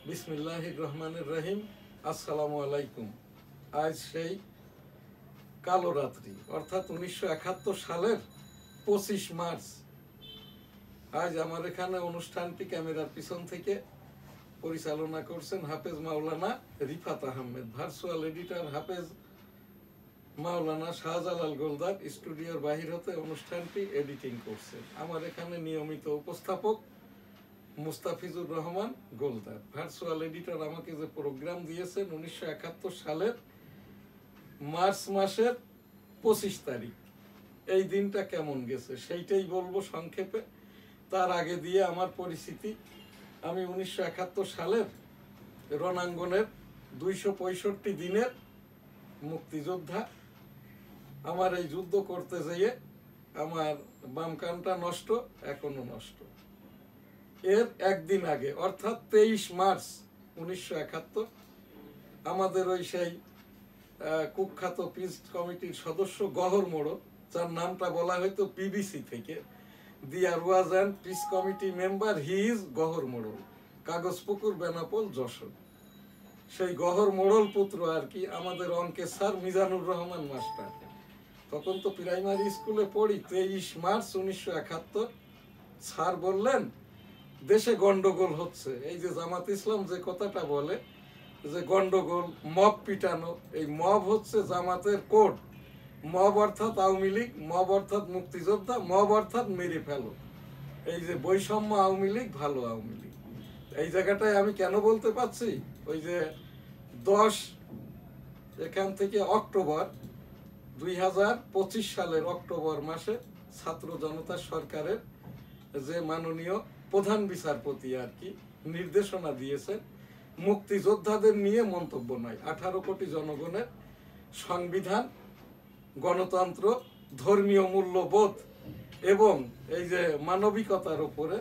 বিসমিল্লাহির রহমানির রহিম। আসসালামু আলাইকুম। আজ সেই কালো রাত্রি, অর্থাৎ 1971 সালের 25 মার্চ। আজ আমার এখানে অনুষ্ঠানটি ক্যামেরার পিছন থেকে পরিচালনা করছেন হাফেজ মাওলানা রিফাত আহমেদ, ভার্চুয়াল এডিটর হাফেজ মাওলানা শাহজালাল গোলদার স্টুডিওর বাহির হতে অনুষ্ঠানটি এডিটিং করছেন। আমার এখানে নিয়মিত উপস্থাপক মুস্তাফিজুর রহমান গোলদার। ভার্চুয়াল এডিটর আমাকে যে প্রোগ্রাম দিয়েছেন 1971 সালের মার্চ মাসের 25 তারিখ, এই দিনটা কেমন গেছে সেইটাই বলবো সংক্ষেপে। তার আগে দিয়ে আমার পরিচিতি, আমি 1971 সালের রণাঙ্গনের 265 দিনের মুক্তিযোদ্ধা। আমার এই যুদ্ধ করতে যেয়ে আমার বাম কানটা নষ্ট, এখনো নষ্ট। এর একদিন আগে অর্থাৎ 23 মার্চ 1971 আমাদের ওই সেই কুখ্যাত পিস কমিটির সদস্য গহর মোড়ল, যার নামটা বলা হয়তো পিবিসি থেকে, there was and peace committee member, he is Gohar Morol, Kagajpukur, Benapole, Jessore. সেই গহর মোড়ল পুত্র আর কি আমাদের অঙ্কের স্যার মিজানুর রহমান মাস্টার। তখন তো প্রাইমারি স্কুলে পড়ি। 23 মার্চ 1971 স্যার বললেন দেশে গন্ডগোল হচ্ছে। এই যে জামাত ইসলাম যে কথাটা বলে যে গন্ডগোল, মব পিটানো, এই মব হচ্ছে জামাতের কোড। মব অর্থাৎ আওয়ামী লীগ, মব অর্থাৎ মুক্তিযোদ্ধা, মব অর্থাৎ মেরে ফেলো। এই যে বৈষম্য আওয়ামী লীগ, ভালো আওয়ামী লীগ। এই জায়গাটায় আমি কেন বলতে পারছি, ওই যে 10 এখান থেকে অক্টোবর 2025 সালের অক্টোবর মাসে ছাত্র জনতা সরকারের যে মাননীয় প্রধান বিচারপতি আর কি নির্দেশনা দিয়েছেন, মুক্তিযোদ্ধাদের নিয়ে মন্তব্য নয়। 18 কোটি জনগণের সংবিধান, গণতন্ত্র, ধর্মীয় মূল্যবোধ এবং এই যে মানবিকতার উপরে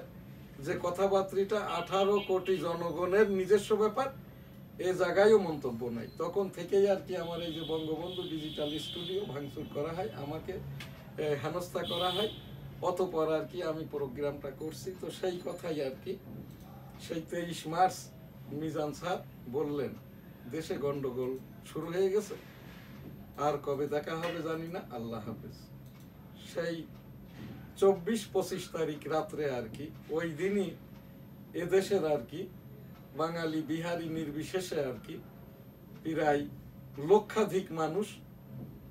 যে কথাবার্তাটা, 18 কোটি জনগণের নিজস্ব ব্যাপার, এ জায়গায়ও মন্তব্য নাই। তখন থেকেই আর কি আমার এই যে বঙ্গবন্ধু ডিজিটাল স্টুডিও ভাঙচুর করা হয়, আমাকে হেনস্থা করা হয়। অতপর আর কি আমি প্রোগ্রামটা করছি। তো সেই কথাই আর কি, সেই 23 মার্চ মিজান স্যার বললেন দেশে গন্ডগোল শুরু হয়ে গেছে, আর কবে দেখা হবে জানি না, আল্লাহ হাফেজ। সেই 24-25 তারিখ রাত্রে আর কি, ওই দিনই এদেশের আর কি বাঙালি বিহারি নির্বিশেষে আর কি প্রায় লক্ষাধিক মানুষ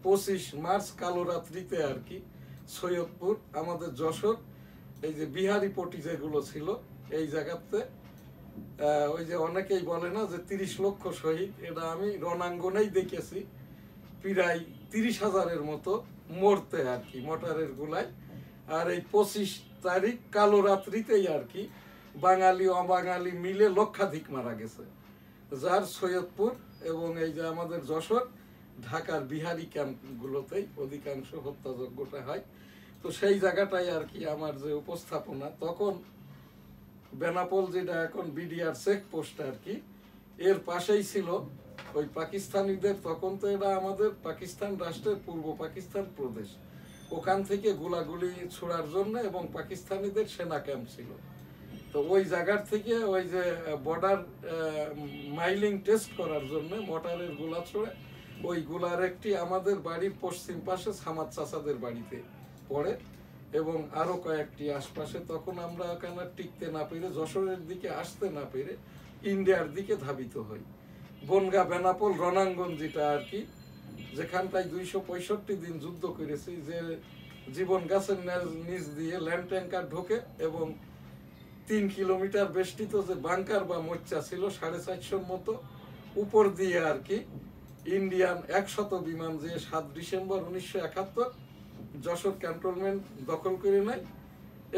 25 মার্চ কালো রাত্রিতে আর কি সৈয়দপুর, আমাদের যশোর, এই যে বিহারি পটি যেগুলো ছিল এই জায়গাতে, ওই যে অনেকেই বলে না যে 30 লক্ষ শহীদ, এটা আমি রণাঙ্গনেই দেখেছি। প্রায় 30,000-এর মতো মরতে আর কি মোটরের গুলায়। আর এই 25 তারিখ কালো রাত্রিতেই আর কি বাঙালি অবাঙালি মিলে লক্ষাধিক মারা গেছে, যার সৈয়দপুর এবং এই যে আমাদের যশোর, ঢাকার বিহারি ক্যাম্পগুলোতেই অধিকাংশ হত্যাযজ্ঞটা হয়। তো সেই জায়গাটাই আর কি আমার যে উপস্থাপনা, তখন বেনাপোল যেটা এখন বিডিআর চেকপোস্ট আর কি, এর পাশেই ছিল ওই পাকিস্তানিদের, তখন তো এরা আমাদের পাকিস্তান রাষ্ট্রের পূর্ব পাকিস্তান প্রদেশ, ওখান থেকে গোলাগুলি ছোড়ার জন্য এবং পাকিস্তানিদের সেনা ক্যাম্প ছিল। তো ওই জায়গার থেকে ওই যে বর্ডার মাইলিং টেস্ট করার জন্য মোটরের গোলা ছোড়ে, ওই গোলার একটি আমাদের বাড়ির পশ্চিম পাশে সামাদ চাচাদের বাড়িতে পড়ে এবং আরো কয়েকটি আশপাশে। তখন আমরা ওখানে টিকতে না পেরে, যশোরের দিকে আসতে না পেরে ইন্ডিয়ার দিকে ধাবিত হই। বনগা, বেনাপোল, রণাঙ্গন যেটা আর কি, যেখানটায় 265 দিন যুদ্ধ করেছি, যে জীবন গাছের নিচ দিয়ে ল্যান্ড ট্যাঙ্কার ঢোকে এবং 3 কিলোমিটার বেষ্টিত যে বাংকার বা মোর্চা ছিল 450 মতো, উপর দিয়ে আর কি ইন্ডিয়ান 100 বিমান যে 7 ডিসেম্বর 1971 যশোর ক্যান্টনমেন্ট দখল করে নেয়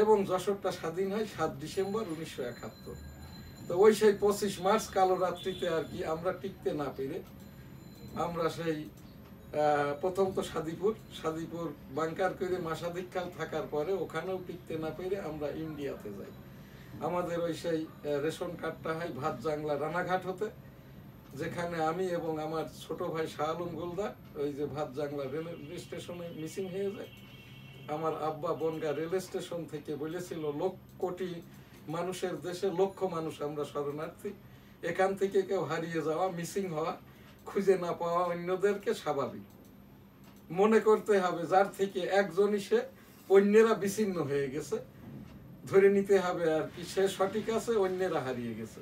এবং যশোরটা স্বাধীন হয় 7 ডিসেম্বর 1971। তো ওই সেই 25 মার্চ কালো রাত্রিতে আর কি আমরা টিকতে না পেরে, আমরা সেই প্রথম তো সাদিপুর বাংকার করে মাসাধিককাল থাকার পরে ওখানেও টিকতে না পেরে আমরা ইন্ডিয়াতে যাই। আমাদের ওই সেই রেশন কার্ডটা হয় ভাত জাংলা রানাঘাট হতে, যেখানে আমি এবং আমার ছোট ভাই শাহ আলম গোলদার ওই যে ভাত জাংলা রেল স্টেশনে মিসিং হয়ে যায়। আমার আব্বা বনগা রেল স্টেশন থেকে বলেছিল, কোটি মানুষের দেশে লক্ষ মানুষ আমরা শরণার্থী, এখান থেকে কেউ হারিয়ে যাওয়া, মিসিং হওয়া, খুঁজে না পাওয়া অন্যদেরকে স্বাভাবিক মনে করতে হবে। যার থেকে একজনই সে, অন্যেরা বিচ্ছিন্ন হয়ে গেছে, ধরে নিতে হবে আর কি সে সঠিক আছে, অন্যেরা হারিয়ে গেছে।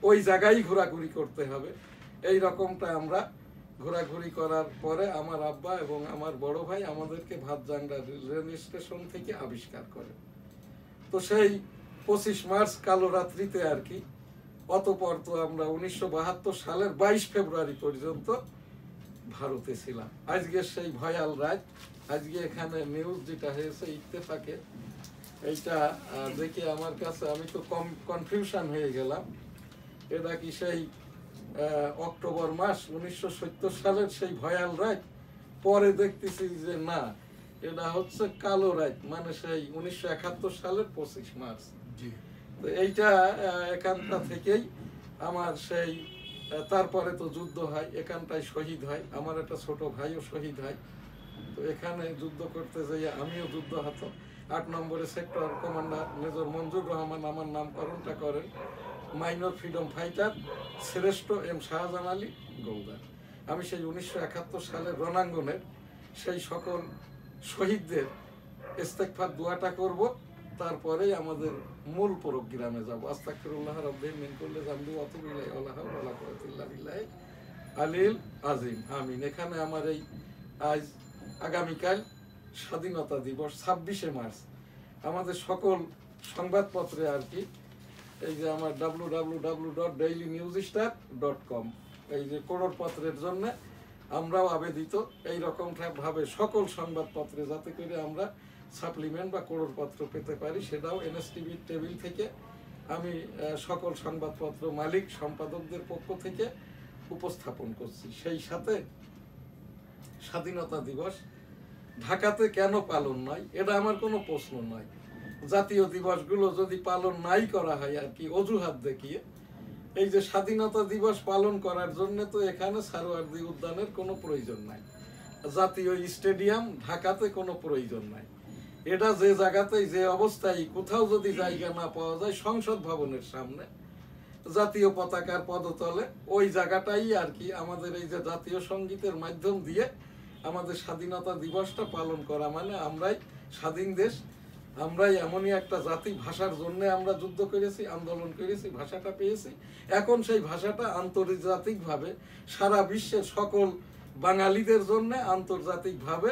ওই জায়গায় ঘোরাঘুরি করতে হবে। এই রকমটা আমরা ঘোরাঘুরি করার পরে আমার আব্বা এবং আমার বড় ভাই আমাদেরকে ভাতজাংরা রেল স্টেশন থেকে আবিষ্কার করে। তো সেই 25 মার্চ কালো রাত্রিতে আর কি, অতঃপর তো আমরা 1972 সালের 22 ফেব্রুয়ারি পর্যন্ত ভারতে ছিলাম। আজকে সেই ভয়াল রাত। আজকে এখানে নিউজ যেটা হয়েছে ইত্তেফাকে, এইটা দেখে আমার কাছে আমি তো কনফিউশন হয়ে গেলাম। এটা কি সেই অক্টোবর মাস 1970 সালের সেই ভয়াল রাত? পরে দেখতেছি যে না, এটা হচ্ছে কালো রাত, মানে সেই 1971 সালের 25 মার্চ। তো এইটা এখানটা থেকেই আমার সেই, তারপরে তো যুদ্ধ হয়, এখানটায় শহীদ হয়, আমার একটা ছোট ভাইও শহীদ হয়। তো এখানে যুদ্ধ করতে যাই আমিও যুদ্ধ-হত। 8 নম্বরে সেক্টর কমান্ডার মেজর মঞ্জুর রহমান আমার নামকরণটা করেন মাইনর ফ্রিডম ফাইটার শ্রেষ্ঠ এম শাহজাহান আলী গোলদার। আমি সেই 1971 সালের রণাঙ্গনের সেই সকল শহীদদের ইস্তেগফার দোয়াটা করব, তারপরেই আমাদের মূল প্রোগ্রামে যাব। আস্তাগফিরুল্লাহ রাব্বি মিন কুল্লি যামবি ওয়া আতুবু ইলাইহি ওয়া লা হাওলা ওয়া লা কুওয়াতা ইল্লা বিল্লাহি আলিল আযীম। আমিন। এখানে আমার এই আজ আগামীকাল স্বাধীনতা দিবস 26শে মার্চ, আমাদের সকল সংবাদপত্রে আর কি, এই যে আমার www.dailynewsstar.com, এই যে করোড়পত্রের জন্য আমরাও আবেদিত এই রকম ভাবে সকল সংবাদপত্রে যাতে করে আমরা সাপ্লিমেন্ট বা করোড়পত্র পেতে পারি, সেটাও এনএসটিভি টেবিল থেকে আমি সকল সংবাদপত্র মালিক সম্পাদকদের পক্ষ থেকে উপস্থাপন করছি। সেই সাথে স্বাধীনতা দিবস ঢাকাতে কেন পালন নয়, এটা আমার কোনো প্রশ্ন নয়। জাতীয় দিবসগুলো যদি পালন নাই করা হয় আর কি অজুহাত দেখিয়ে, এই যে স্বাধীনতা দিবস পালন করার জন্য তো এখানে সারোয়ার্দী উদ্যানের কোনো প্রয়োজন নাই, জাতীয় স্টেডিয়াম ঢাকাতে কোনো প্রয়োজন নাই। এটা যে জায়গাতেই যে অবস্থায় কোথাও যদি জায়গা না পাওয়া যায়, সংসদ ভবনের সামনে জাতীয় পতাকার পদতলে ওই জায়গাটাই আর কি আমাদের এই যে জাতীয় সঙ্গীতের মাধ্যম দিয়ে আমাদের স্বাধীনতা দিবসটা পালন করা, মানে আমরাই স্বাধীন দেশ, আমরাই এমনই একটা জাতি, ভাষার জন্য আমরা যুদ্ধ করেছি, আন্দোলন করেছি, ভাষাটা পেয়েছি। এখন সেই ভাষাটা আন্তর্জাতিকভাবে সারা বিশ্বের সকল বাঙালিদের জন্য আন্তর্জাতিকভাবে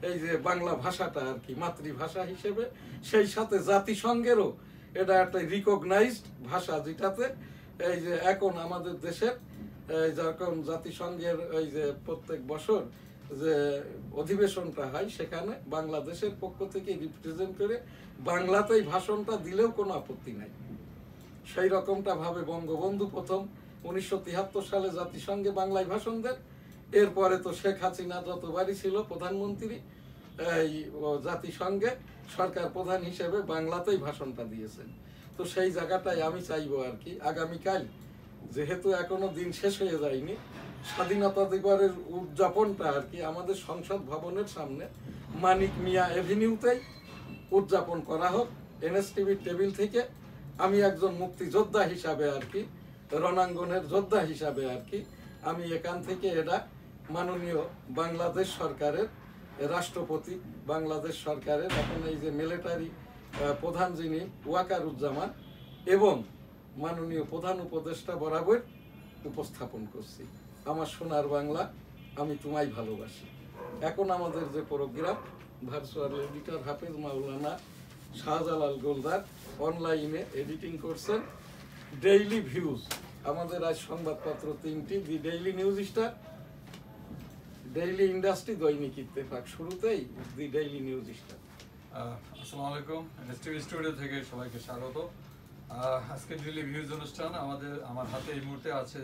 এই যে বাংলা ভাষাটা আর কি মাতৃভাষা হিসেবে, সেই সাথে জাতিসংঘেরও এটা একটা রিকগনাইজড ভাষা, যেটাতে এই যে এখন আমাদের দেশের যখন জাতিসংঘের এই যে প্রত্যেক বছর যে অধিবেশনটা হয়, সেখানে বাংলাদেশের পক্ষ থেকে রিপ্রেজেন্ট করে বাংলাতেই ভাষণটা দিলেও কোনো আপত্তি নাই। সেই রকমটা ভাবে বঙ্গবন্ধু প্রথম 1973 সালে জাতিসংঘে বাংলায় ভাষণ দেন। এরপরে তো শেখ হাসিনা যতবারই ছিল প্রধানমন্ত্রী, এই জাতিসংঘে সরকার প্রধান হিসেবে বাংলাতেই ভাষণটা দিয়েছেন। তো সেই জায়গাটায় আমি চাইবো আর কি আগামীকাল, যেহেতু এখনো দিন শেষ হয়ে যায়নি, স্বাধীনতা দিবসের উদযাপনটা আর কি আমাদের সংসদ ভবনের সামনে মানিক মিয়া এভিনিউতেই উদযাপন করা হোক এনএসটিভি টেবিল থেকে। আমি একজন মুক্তিযোদ্ধা হিসাবে আর কি, রণাঙ্গনের যোদ্ধা হিসাবে আর কি, আমি এখান থেকে এটা মাননীয় বাংলাদেশ সরকারের রাষ্ট্রপতি, বাংলাদেশ সরকারের এখন এই যে মিলিটারি প্রধান যিনি ওয়াকারুজ্জামান এবং মাননীয় প্রধান উপদেষ্টা বরাবর উপস্থাপন করছি। আমার সোনার বাংলা, আমি তোমায় ভালোবাসি। এখন আমাদের যে প্রোগ্রাম, ভার্চুয়াল এডিটর হাফেজ মাওলানা শাহজালাল গোলদার অনলাইনে এডিটিং করছেন। ডেইলি ভিউজ, আমাদের আজ সংবাদপত্র 3টি, the Daily News Star, Daily Industry, Dainik Ittefaq. শুরুতেই দি ডেইলি নিউজ স্টার। আসসালামু আলাইকুম, এনএসটিভি স্টুডিও থেকে সবাইকে স্বাগত। আজকে ডেইলি ভিউজ অনুষ্ঠান, আমার হাতে এই মুহূর্তে আছে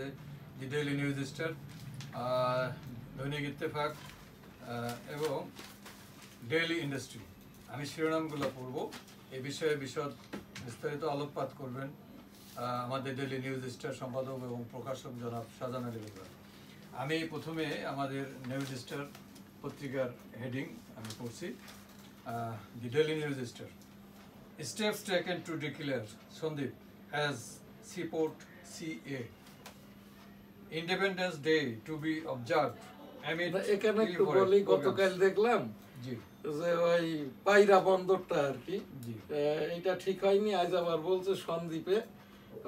দি ডেইলি নিউজ স্টার, দৈনিক ইত্তেফাক এবং ডেইলি ইন্ডাস্ট্রি। আমি শিরোনামগুলো পড়ব, এই বিষয়ে বিস্তারিত আলোকপাত করবেন আমাদের ডেইলি নিউজ স্টার সম্পাদক এবং প্রকাশক জনাব শাহজাহান আলী গোলদার। আমি প্রথমে আমাদের নিউজ স্টার পত্রিকার হেডিং আমি পড়ছি। The Daily News Star. Steps taken to declare Sandip as Seaport CA. Independence day to be observed amid এখানে একটু elaborate বলি, programs. গতকাল দেখলাম জি যে ওই পায়রা বন্দরটা আর কি জি এটা ঠিক হয়নি, আজ আবার বলছে সন্দ্বীপে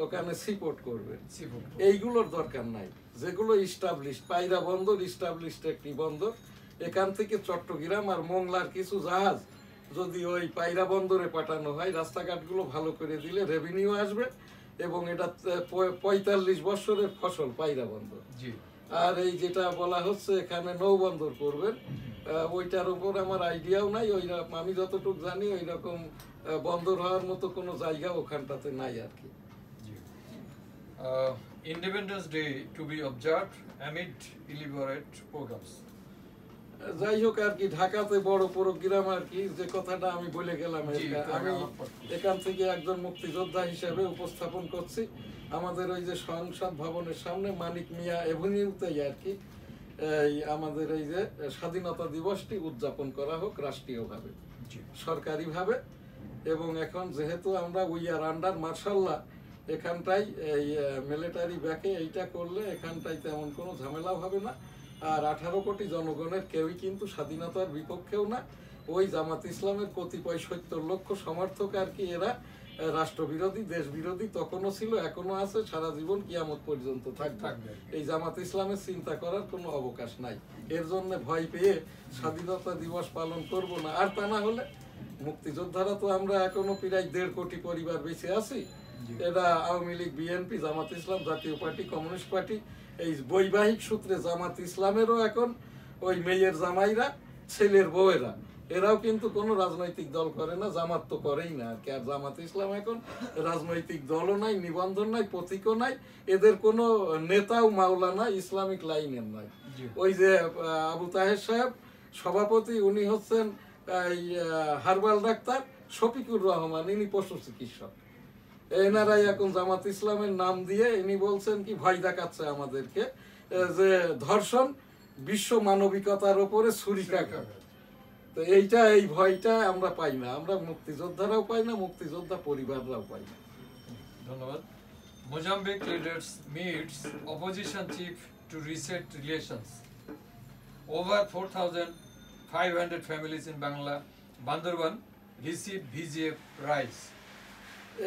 ওখানে সিপোর্ট করবে। seafood. এইগুলোর দরকার নাই, যেগুলো ইস্টাবলিশ, পায়রা বন্দর ইস্টাবলিশড একটি বন্দর, এখান থেকে চট্টগ্রাম আর মোংলার কিছু জাহাজ যদি ওই পায়রা বন্দরে পাঠানো হয়, রাস্তাঘাটগুলো ভালো করে দিলে রেভিনিউ আসবে, এবং এটা 45 বছরের ফসল পায়রা বন্দর। জি আর এই যেটা বলা হচ্ছে এখানে নৌবন্দর করবেন, ওইটার উপর আমার আইডিয়াও নাই, ওই আমি যতটুকু জানি ওই রকম বন্দর হওয়ার মতো কোনো জায়গা ওখানটাতে নাই আর কি। The Independence day to be observed amid elaborate programs. যাই হোক আর কি, ঢাকাতে বড় প্রোগ্রাম আর কি, যে কথাটা আমি বলে গেলাম, জি, আমি আমার পক্ষে। এখান থেকে একজন মুক্তিযোদ্ধা হিসেবে উপস্থাপন করছি। আমাদের ওই যে সংসদ ভবনের সামনে মানিক মিয়া এভিনিউতেই আর কি এই আমাদের এই যে স্বাধীনতা দিবসটি উদযাপন করা হোক রাষ্ট্রীয়ভাবে, জি সরকারিভাবে। এবং এখন যেহেতু আমরা উই আর আন্ডার মার্শাল্লাহ, এখানটাই এই মিলিটারি ব্যাকে এইটা করলে এখানটাই তেমন কোনো ঝামেলাও হবে না। আর 18 কোটি জনগণের কেউই কিন্তু স্বাধীনতার বিপক্ষেও না। ওই জামাত ইসলামের কতিপয় 70 লক্ষ সমর্থক আর কি, এরা রাষ্ট্রবিরোধী, দেশ বিরোধী তখনও ছিল, এখনো আছে, সারা জীবন কিয়ামত পর্যন্ত থাকবে। থাকবে। এই জামাত ইসলামের চিন্তা করার কোনো অবকাশ নাই। এর জন্য ভয় পেয়ে স্বাধীনতা দিবস পালন করব না। আর তা না হলে মুক্তিযোদ্ধারা তো আমরা এখনো প্রায় 1.5 কোটি পরিবার বেঁচে আছি। জি। এরা আওয়ামী লীগ, বিএনপি, জামাত ইসলাম, জাতীয় পার্টি, কমিউনিস্ট পার্টি, এই বৈবাহিক সূত্রে জামাত ইসলামেরও এখন ওই মেয়ের জামাইরা, ছেলের বউয়েরা, এরাও কিন্তু কোনো রাজনৈতিক দল করে না, জামাত তো করেই না আর কি। আর জামাত ইসলাম এখন রাজনৈতিক দলও নাই, নিবন্ধন নাই, প্রতীকও নাই, এদের কোনো নেতাও মাওলানা ইসলামিক লাইনের নাই। জি। ওই যে আবু তাহের সাহেব সভাপতি, উনি হচ্ছেন এই হারবাল ডাক্তার শফিকুর রহমান, ইনি পশু চিকিৎসক। এনারাই এখন জামাত ইসলামের নাম দিয়ে ইনি বলছেন কি, ভয় দেখাচ্ছে আমাদেরকে যে ধর্ষণ বিশ্ব মানবিকতার উপরে ছুরিকাঘাত। তো এইটা, এই ভয়টা আমরা পাই না, আমরা মুক্তিযোদ্ধারাও পাই না, মুক্তিযোদ্ধা পরিবাররাও পাই না। ধন্যবাদ। Mozambique leaders meets opposition chief to reset relations. Over 4,500 families in Bangla, Bandurban receive VGF rice.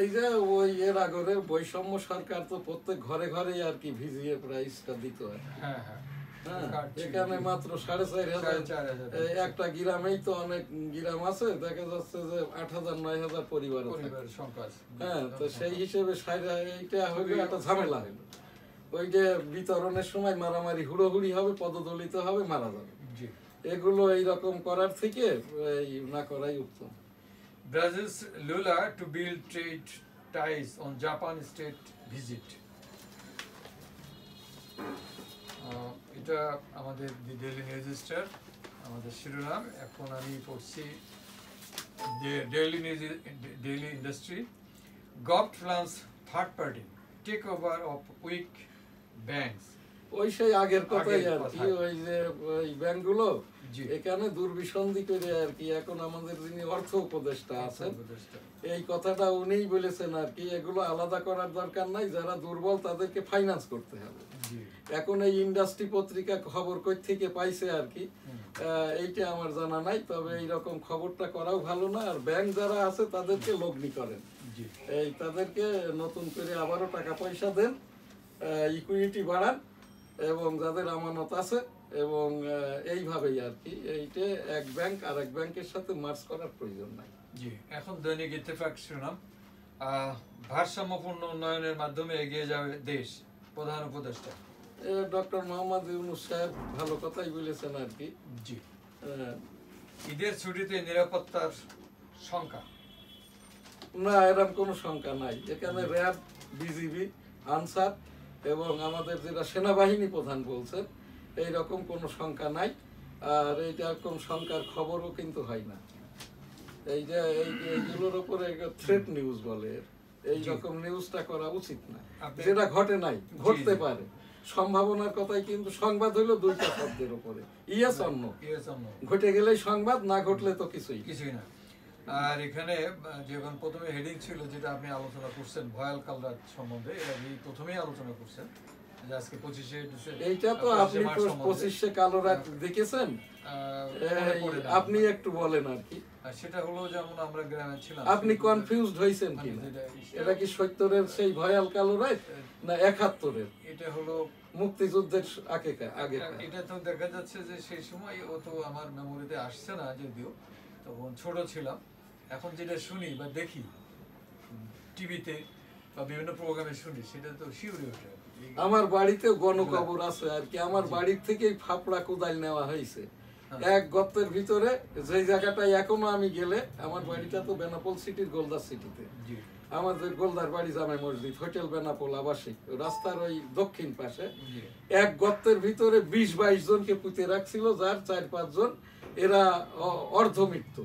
এই যে ওই এর আগরের বৈষম্য সরকার তো প্রত্যেক ঘরে ঘরেই আর কি ভিজিএ প্রাইসটা দিত আর কি। হ্যাঁ হ্যাঁ হ্যাঁ, কার্ড ছিল। এখানে মাত্র 4,500, 4,500 একটা গ্রামেই তো অনেক গ্রাম আছে, দেখা যাচ্ছে যে 8,000 9,000 পরিবার থাকে। পরিবারের সংখ্যা আছে। হ্যাঁ, তো সেই হিসেবে এইটা হইলে একটা ঝামেলা হইলো। ওই যে বিতরণের সময় মারামারি, হুড়োহুড়ি হবে, পদদলিত হবে, মারা যাবে। জি। এগুলো এইরকম করার থেকে এই না করাই উত্তম। Brazil's Lula to build trade ties on Japan state visit. এটা আমাদের দি ডেইলি নিউজ স্টার, আমাদের শিরোনাম। এখন আমি পড়ছি daily industry. Govt plans third party take over of weak banks. ওই সেই আগের কথাই আগের আর কি, কথাই। ওই যে ওই ব্যাংকগুলো জি। এখানে দুর্বিসন্ধি করে আর কি। এখন আমাদের যিনি অর্থ উপদেষ্টা আছেন, উপদেষ্টা। এই কথাটা উনিই বলেছেন আর কি, এগুলো আলাদা করার দরকার নাই, যারা দুর্বল তাদেরকে ফাইন্যান্স করতে হবে। জি। এখন এই ইন্ডাস্ট্রি পত্রিকা খবর কই থেকে পাইছে আর কি, এইটা আমার জানা নাই, তবে এইরকম খবরটা করাও ভালো না। আর ব্যাংক যারা আছে তাদেরকে লগ্নি করেন, জি। এই তাদেরকে নতুন করে আবারও টাকা পয়সা দেন, ইকুইটি বাড়ান, এবং যাদের আমানত আছে, এবং এইভাবেই আর কি, এইটা এক ব্যাংক আর এক ব্যাংকের সাথে মার্জ করার প্রয়োজন নাই। জি। এখন দৈনিক ইত্তেফাক শিরোনাম, ভারসাম্যপূর্ণ উন্নয়নের মাধ্যমে এগিয়ে যাবে দেশ, প্রধান উপদেষ্টা। ডক্টর মোহাম্মদ ইউনূস সাহেব ভালো কথাই বলেছেন আর কি। জি। আহ, ঈদের ছুটিতে নিরাপত্তার শঙ্কা। না, এরকম কোনো শঙ্কা নাই। এখানে র্যাব, বিজিবি, আনসার এবং আমাদের যেটা সেনাবাহিনী প্রধান বলছেন, এইরকম কোনো শঙ্কা নাই। আর এইটা কোন শঙ্কার খবরও কিন্তু হয় না। এই যে এইগুলোর উপরে থ্রেট নিউজ বলে, এইরকম নিউজটা করা উচিত না, আপনি- যেটা ঘটে নাই, ঘটতে জি। পারে, সম্ভাবনার কথাই। কিন্তু সংবাদ হইলো দুইটা শব্দের উপরে, ইয়েস অন্য। Yes or no? ঘটে গেলেই সংবাদ, না ঘটলে তো কিছুই না। কিছুই না। আর এখানে যখন প্রথমে হেডিং ছিল, যেটা আপনি আলোচনা করছেন ভয়াল কালরাত সম্বন্ধে, এর আগে প্রথমেই আলোচনা করছেন, যে আজকে 25শে এইটা তো আপনি 25শে কালো রাত দেখেছেন, আপনি একটু বলেন আর কি। সেটা হলো যেমন আমরা গ্রামে ছিলাম, আপনি কনফিউজড হইছেন কিনা, এটা কি 70-এর সেই ভয়াল কালো রাত না 71-এর? এটা হলো মুক্তিযুদ্ধের আগে। এটা তো দেখা যাচ্ছে যে সেই সময় ও তো আমার মেমোরিতে আসছে না, যদিও তখন ছোট ছিলাম। এখন যেটা শুনি বা দেখি টিভিতে বা বিভিন্ন প্রোগ্রামে শুনি, সেটা তো শিউরে ওঠে। আমার বাড়িতে গণকবর আছে আর কি, আমার বাড়ির থেকেই ফাপড়া কোদাল নেওয়া হয়েছে এক গর্তের ভিতরে, যে জায়গাটায় এখনো আমি গেলে, আমার বাড়িটা তো বেনাপোল সিটির গোলদার সিটিতে, আমাদের গোলদার বাড়ি জামে মসজিদ, হোটেল বেনাপোল আবাসিক, রাস্তার ওই দক্ষিণ পাশে এক গর্তের ভিতরে 20-22 জনকে পুঁতে রাখছিল, যার 4-5 জন এরা অর্ধমৃত্যু।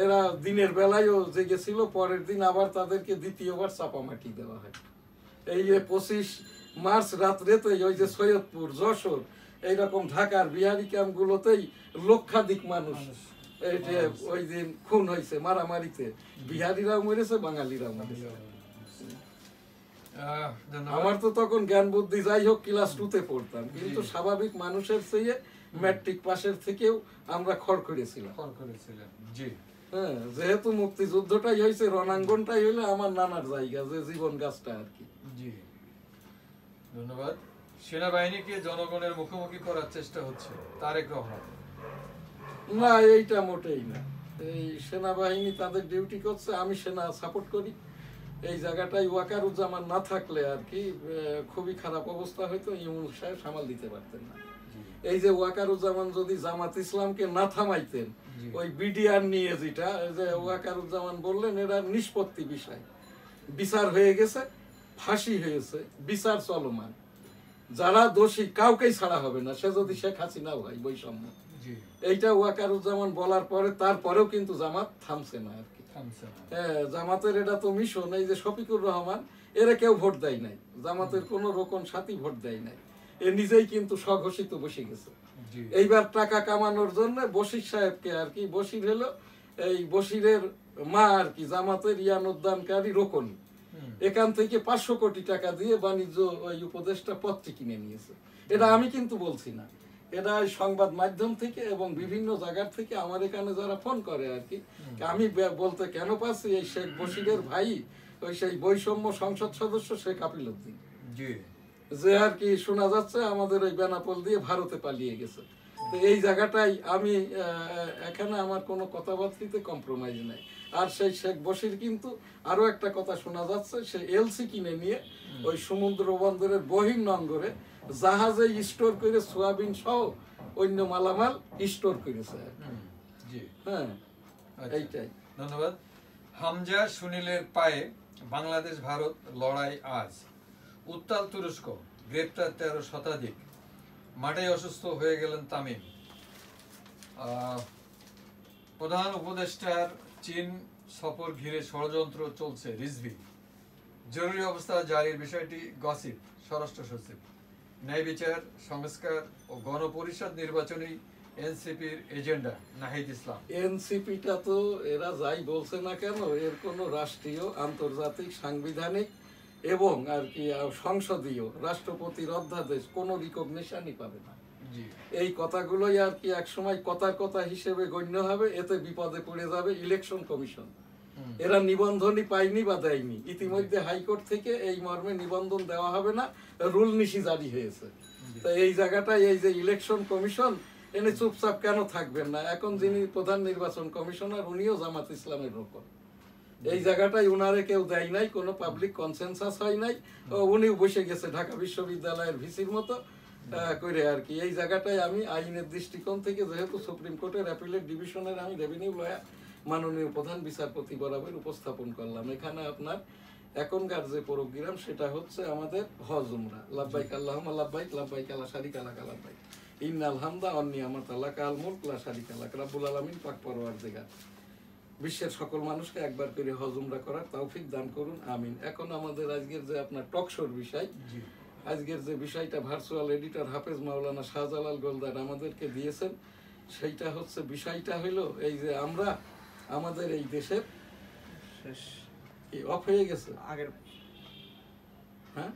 এরা দিনের বেলায়ও জেগেছিল, পরের দিন আবার তাদেরকে দ্বিতীয়বার চাপা মাটি দেওয়া হয়। এই যে 25 মার্চ রাত্রেতে ওই যে সৈয়দপুর, যশোর, এইরকম ঢাকার বিহারি ক্যাম্পগুলোতেই লক্ষাধিক মানুষ এই যে ওই দিন খুন হয়েছে মারামারিতে, বিহারিরাও মরেছে, বাঙালিরাও মরেছে। আমার তো তখন জ্ঞান বুদ্ধি যাই হোক ক্লাস 2-তে পড়তাম, কিন্তু স্বাভাবিক মানুষের চেয়ে ম্যাট্রিক পাশের থেকেও আমরা খড় করেছিলাম। হ্যাঁ, যেহেতু মুক্তিযুদ্ধটাই হয়েছে, রণাঙ্গনটাই হইলে আমার নানার জায়গা, যে জীবন গাছটা আর কি। জি, ধন্যবাদ। সেনাবাহিনীকে জনগণের মুখোমুখি করার চেষ্টা হচ্ছে তারেক রহমান। না, এইটা মোটেই না। এই সেনাবাহিনী তাদের ডিউটি করছে, আমি সেনা সাপোর্ট করি। এই জায়গাটায় ওয়াকারুজ্জামান না থাকলে আর কি খুবই খারাপ অবস্থা হয়তো, ইউনূস সাহেব সামাল দিতে পারতেন না। এই যে ওয়াকারুজ্জামান যদি জামাত ইসলামকে না থামাইতেন, ওই বিডিআর নিয়ে যেটা যে ওয়াকারুজ্জামান বললেন, এটা নিষ্পত্তি বিষয়, বিচার হয়ে গেছে, ফাঁসি হয়েছে, বিচার চলমান, যারা দোষী কাউকেই ছাড়া হবে না, সে যদি শেখ হাসিনাও হয়, বৈষম্য। এইটা ওয়াকারুজ্জামান বলার পরে, তারপরেও কিন্তু জামাত থামছে না আর কি। হ্যাঁ, জামাতের এটা তো মিশন। এই যে শফিকুর রহমান, এরা কেউ ভোট দেয় নাই, জামাতের কোন রকম সাথী ভোট দেয় নাই, এ নিজেই কিন্তু স্বঘোষিত বসে গেছে। এইবার টাকা কামানোর জন্য বশির সাহেবকে আর কি, বশির হলো এই বশিরের মা আর কি, জামাতের ইয়ান উদ্যানকারী রোকন, এখান থেকে 500 কোটি টাকা দিয়ে বাণিজ্য ওই উপদেষ্টা পদটি কিনে নিয়েছে। এটা আমি কিন্তু বলছি না, এটা সংবাদ মাধ্যম থেকে এবং বিভিন্ন জায়গার থেকে আমার এখানে যারা ফোন করে আর কি, আমি বলতে কেন পাচ্ছি, এই শেখ বশিরের ভাই ওই সেই বৈষম্য সংসদ সদস্য শেখ আপিল উদ্দিন, যে আর কি শোনা যাচ্ছে আমাদের ওই বেনাপোল দিয়ে ভারতে পালিয়ে গেছে। তো এই জায়গাটাই আমি এখানে আমার কোনো কথাবার্তিতে কম্প্রোমাইজ নাই। আর সেই শেখ বশির কিন্তু আরো একটা কথা শোনা যাচ্ছে, সে এলসি কিনে নিয়ে ওই সমুদ্র বন্দরের বহির্নোঙরে জাহাজে স্টোর করে সোয়াবিন সহ অন্য মালামাল স্টোর করেছে। হ্যাঁ, এইটাই। ধন্যবাদ। হামজা সুনীলের পায়ে বাংলাদেশ ভারত লড়াই আজ। উত্তাল তুরস্ক, গ্রেপ্তার 13 শতাধিক, মাঠে অসুস্থ হয়ে গেলেন তামিম। প্রধান উপদেষ্টার চীন সফর ঘিরে ষড়যন্ত্র চলছে, রিজভী। জরুরি অবস্থা জারির বিষয়টি গসিপ, স্বরাষ্ট্র সচিব। ন্যায় বিচার, সংস্কার ও গণপরিষদ নির্বাচনী এনসিপির এজেন্ডা, নাহিদ ইসলাম। এনসিপিটা তো এরা যাই বলছে না কেন, এর কোনো রাষ্ট্রীয়, আন্তর্জাতিক, সাংবিধানিক এবং আর কি সংসদীয় রাষ্ট্রপতির অধ্যাদেশ কোনো রিকগনিশনই পাবে না। এই কথাগুলোই আর কি একসময় কথার কথা হিসেবে গণ্য হবে, এতে বিপদে পড়ে যাবে ইলেকশন কমিশন। এরা নিবন্ধনই পায়নি বা দেয়নি, ইতিমধ্যে হাইকোর্ট থেকে এই মর্মে নিবন্ধন দেওয়া হবে না, রুল নিশি জারি হয়েছে। তো এই জায়গাটায় এই যে ইলেকশন কমিশন, এনে চুপচাপ কেন থাকবেন না? এখন যিনি প্রধান নির্বাচন কমিশনার, উনিও জামাত ইসলামের রকম। এই জায়গাটায় উনারে কেউ দেয় নাই, কোনো পাবলিক কনসেনসাস হয় নাই, উনিও বসে গেছে ঢাকা বিশ্ববিদ্যালয়ের ভিসির মতো করে আর কি। এই জায়গাটায় আমি আইনের দৃষ্টিকোণ থেকে, যেহেতু সুপ্রিম কোর্টের অ্যাপিলেট ডিভিশনের আমি রেভিনিউ লয়ার, মাননীয় প্রধান বিচারপতি বরাবর উপস্থাপন করলাম। এখানে আপনার এখনকার যে প্রোগ্রাম, সেটা হচ্ছে আমাদের হজ উমরা। লাব্বাইক আল্লাহুম্মা লাব্বাইক, লাব্বাইক লা শারিকা লাকা লাব্বাইক, ইন্নাল হামদা ওয়ান নি'মাতা লাকাল মুলক লা শারিকা লাক। রব্বুল আলামিন পাক পরওয়ারদিগার বিশ্বের সকল মানুষকে একবার করে হজ উমরা করার তৌফিক দান করুন, আমিন। এখন আমাদের আজকের যে আপনার টকশোর বিষয়, আজকের যে বিষয়টা ভার্চুয়াল এডিটর হাফেজ মাওলানা শাহজালাল গোলদার আমাদেরকে দিয়েছেন, সেইটা হচ্ছে, বিষয়টা হইল এই যে আমরা আমাদের এই দেশের শেষ অফ হয়ে গেছে আগের, হ্যাঁ